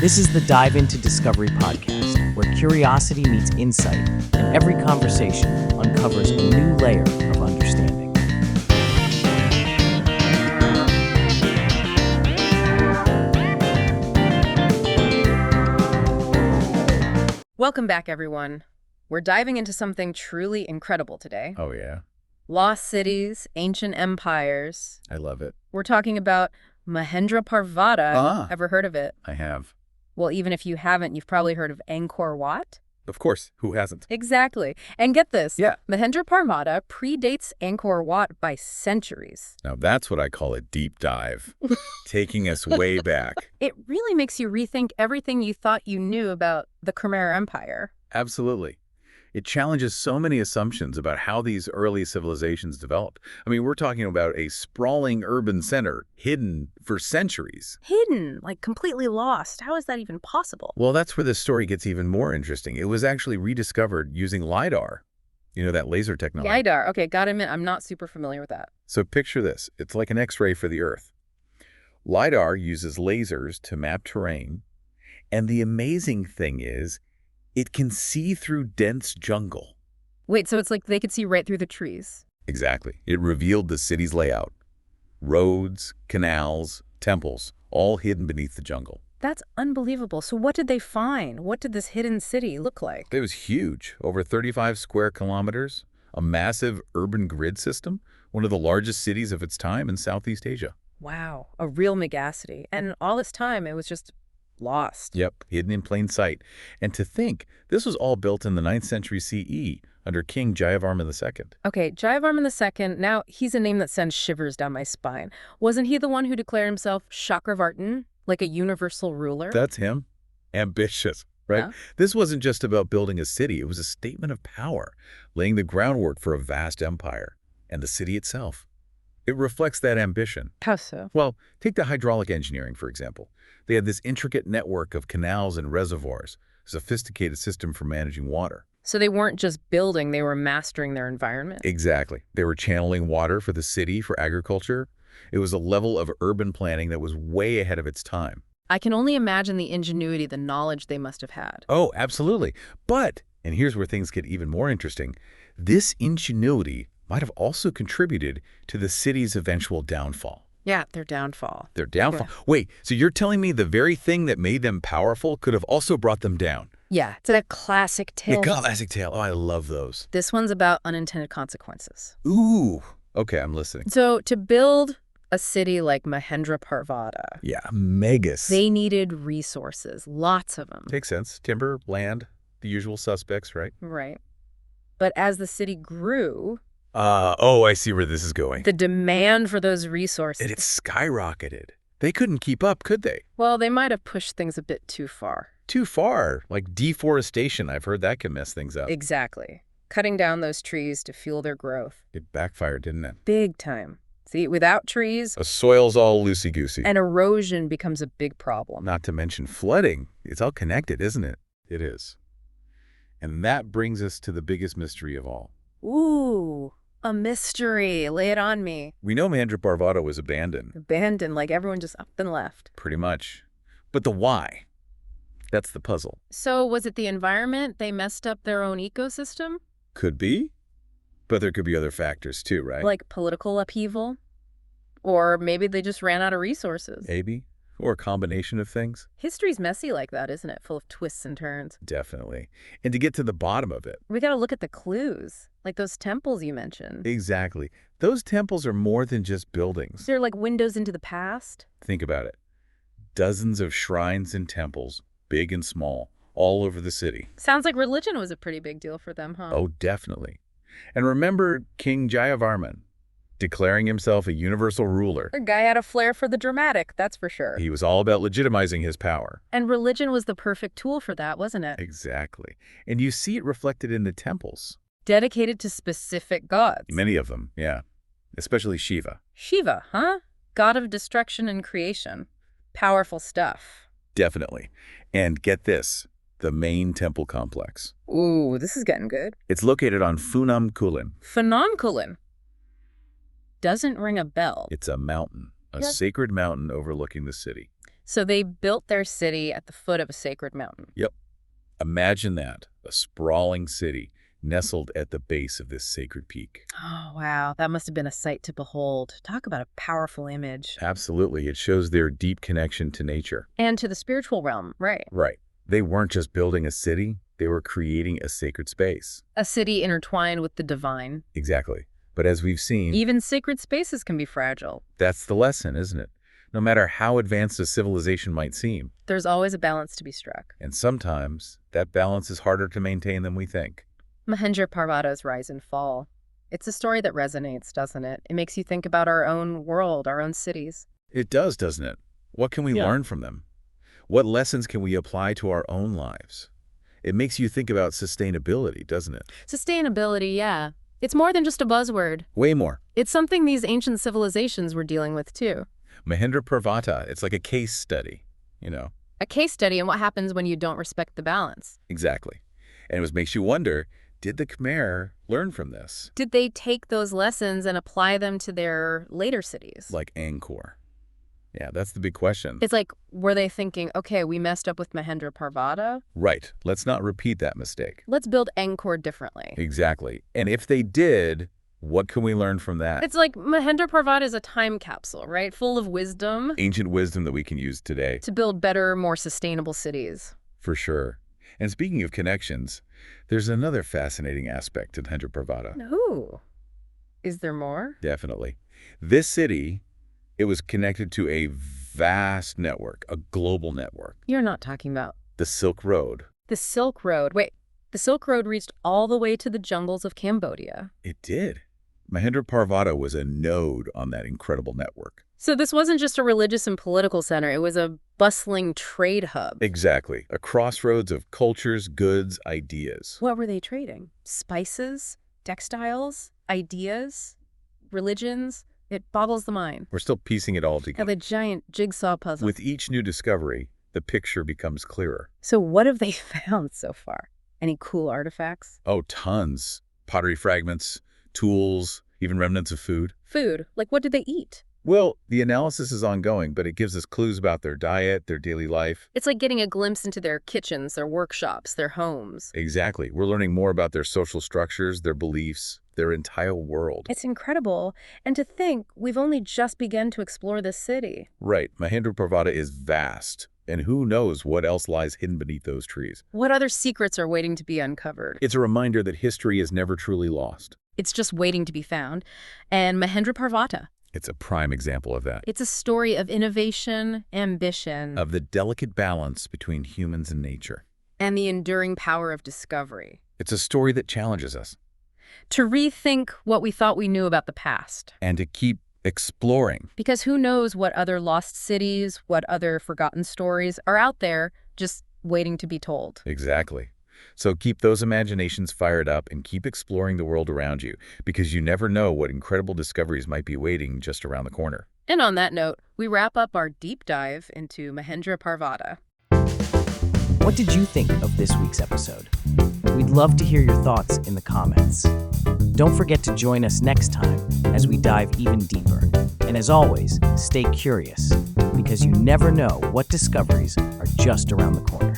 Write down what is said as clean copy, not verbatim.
This is the Dive Into Discovery podcast, where curiosity meets insight, and every conversation uncovers a new layer of understanding. Welcome back, everyone. We're diving into something truly incredible today. Oh, yeah. Lost cities, ancient empires. I love it. We're talking about Mahendraparvata. Ever heard of it? I have. Well, even if you haven't, you've probably heard of Angkor Wat. Of course. Who hasn't? Exactly. And get this. Yeah. Mahendraparvata predates Angkor Wat by centuries. Now, that's what I call a deep dive, taking us way back. It really makes you rethink everything you thought you knew about the Khmer Empire. Absolutely. It challenges so many assumptions about how these early civilizations developed. I mean, we're talking about a sprawling urban center hidden for centuries. Hidden, like completely lost. How is that even possible? Well, that's where this story gets even more interesting. It was actually rediscovered using LIDAR. You know, that laser technology. LIDAR. Okay, gotta admit, I'm not super familiar with that. So picture this. It's like an X-ray for the Earth. LIDAR uses lasers to map terrain. And the amazing thing is, it can see through dense jungle. Wait, so it's like they could see right through the trees. Exactly. It revealed the city's layout. Roads, canals, temples, all hidden beneath the jungle. That's unbelievable. So what did they find? What did this hidden city look like? It was huge, over 35 square kilometers, a massive urban grid system, one of the largest cities of its time in Southeast Asia. Wow, a real megacity. And all this time, it was just lost. Yep, hidden in plain sight. And to think, this was all built in the 9th century CE under King Jayavarman II. Okay, Jayavarman II, now he's a name that sends shivers down my spine. Wasn't he the one who declared himself Chakravartin, like a universal ruler? That's him. Ambitious, right? Yeah. This wasn't just about building a city. It was a statement of power, laying the groundwork for a vast empire. And the city itself. It reflects that ambition. How so? Well, take the hydraulic engineering, for example. They had this intricate network of canals and reservoirs, a sophisticated system for managing water. So they weren't just building, they were mastering their environment. Exactly. They were channeling water for the city, for agriculture. It was a level of urban planning that was way ahead of its time. I can only imagine the ingenuity, the knowledge they must have had. Oh, absolutely. But, and here's where things get even more interesting, this ingenuity might have also contributed to the city's eventual downfall. Yeah, their downfall. Their downfall. Yeah. Wait, so you're telling me the very thing that made them powerful could have also brought them down? Yeah, it's a classic tale. A classic tale. Oh, I love those. This one's about unintended consequences. Ooh. Okay, I'm listening. So to build a city like Mahendraparvata, Yeah, megas. they needed resources, lots of them. Makes sense. Timber, land, the usual suspects, right? Right. But as the city grew, Oh, I see where this is going. the demand for those resources, It skyrocketed. They couldn't keep up, could they? well, they might have pushed things a bit too far. Too far. Like deforestation. I've heard that can mess things up. Exactly. Cutting down those trees to fuel their growth. It backfired, didn't it? Big time. See, without trees, The soil's all loosey-goosey. and erosion becomes a big problem. Not to mention flooding. It's all connected, isn't it? It is. And that brings us to the biggest mystery of all. Ooh, a mystery. Lay it on me. We know Mahendraparvata was abandoned, Abandoned, like everyone just up and left. pretty much. But the why? That's the puzzle. So was it the environment? They messed up their own ecosystem? Could be. But there could be other factors too, right? Like political upheaval? Or maybe they just ran out of resources. Maybe. Or a combination of things. History's messy like that, isn't it? Full of twists and turns. Definitely. And to get to the bottom of it. We gotta look at the clues, like those temples you mentioned. Exactly. Those temples are more than just buildings. They're like windows into the past. Think about it. Dozens of shrines and temples, big and small, all over the city. Sounds like religion was a pretty big deal for them, huh? Oh, definitely. And remember King Jayavarman, declaring himself a universal ruler. The guy had a flair for the dramatic, that's for sure. He was all about legitimizing his power. And religion was the perfect tool for that, wasn't it? Exactly. And you see it reflected in the temples. Dedicated to specific gods. Many of them, yeah. Especially Shiva. Shiva, huh? God of destruction and creation. Powerful stuff. Definitely. And get this, the main temple complex. Ooh, this is getting good. It's located on Phunam Kulen. Phnom Kulen. Doesn't ring a bell. It's a mountain, a Yeah. sacred mountain overlooking the city. So they built their city at the foot of a sacred mountain. Yep. Imagine that, a sprawling city nestled at the base of this sacred peak. Oh, wow. That must have been a sight to behold. Talk about a powerful image. Absolutely. It shows their deep connection to nature. And to the spiritual realm, right? Right. They weren't just building a city, they were creating a sacred space. A city intertwined with the divine. Exactly. But as we've seen, Even sacred spaces can be fragile. that's the lesson, isn't it? No matter how advanced a civilization might seem. There's always a balance to be struck. And sometimes that balance is harder to maintain than we think. Mahendraparvata's rise and fall. It's a story that resonates, doesn't it? It makes you think about our own world, our own cities. It does, doesn't it? What can we learn from them? What lessons can we apply to our own lives? It makes you think about sustainability, doesn't it? Sustainability, yeah. It's more than just a buzzword. Way more. It's something these ancient civilizations were dealing with, too. Mahendraparvata, it's like a case study, A case study in what happens when you don't respect the balance. Exactly. And it makes you wonder, did the Khmer learn from this? Did they take those lessons and apply them to their later cities? Like Angkor. Yeah, that's the big question. It's like, were they thinking, okay, we messed up with Mahendraparvata? Right. Let's not repeat that mistake. Let's build Angkor differently. Exactly. And if they did, what can we learn from that? It's like Mahendraparvata is a time capsule, right? Full of wisdom Ancient wisdom that we can use today. to build better, more sustainable cities. For sure. And speaking of connections, there's another fascinating aspect to Mahendraparvata. Ooh. Is there more? Definitely. This city, it was connected to a vast network, a global network. You're not talking about The Silk Road. the Silk Road. Wait, the Silk Road reached all the way to the jungles of Cambodia. It did. Mahendraparvata was a node on that incredible network. So this wasn't just a religious and political center. It was a bustling trade hub. Exactly. A crossroads of cultures, goods, ideas. What were they trading? Spices? Textiles? Ideas? Religions? It boggles the mind. We're still piecing it all Like together. a giant jigsaw puzzle. With each new discovery, the picture becomes clearer. So what have they found so far? Any cool artifacts? Oh, tons. Pottery fragments, tools, even remnants of food. Food. Like what did they eat? Well, the analysis is ongoing, but it gives us clues about their diet, their daily life. It's like getting a glimpse into their kitchens, their workshops, their homes. Exactly. We're learning more about their social structures, their beliefs, their entire world. It's incredible. And to think we've only just begun to explore this city. Right. Mahendraparvata is vast, and who knows what else lies hidden beneath those trees. What other secrets are waiting to be uncovered? It's a reminder that history is never truly lost. It's just waiting to be found. And Mahendraparvata. It's a prime example of that. It's a story of innovation, ambition, Of the delicate balance between humans and nature. and the enduring power of discovery. It's a story that challenges us. To rethink what we thought we knew about the past. And to keep exploring. Because who knows what other lost cities, what other forgotten stories are out there just waiting to be told. Exactly. So keep those imaginations fired up and keep exploring the world around you, because you never know what incredible discoveries might be waiting just around the corner. And on that note, we wrap up our deep dive into Mahendraparvata. What did you think of this week's episode? We'd love to hear your thoughts in the comments. Don't forget to join us next time as we dive even deeper. And as always, stay curious, because you never know what discoveries are just around the corner.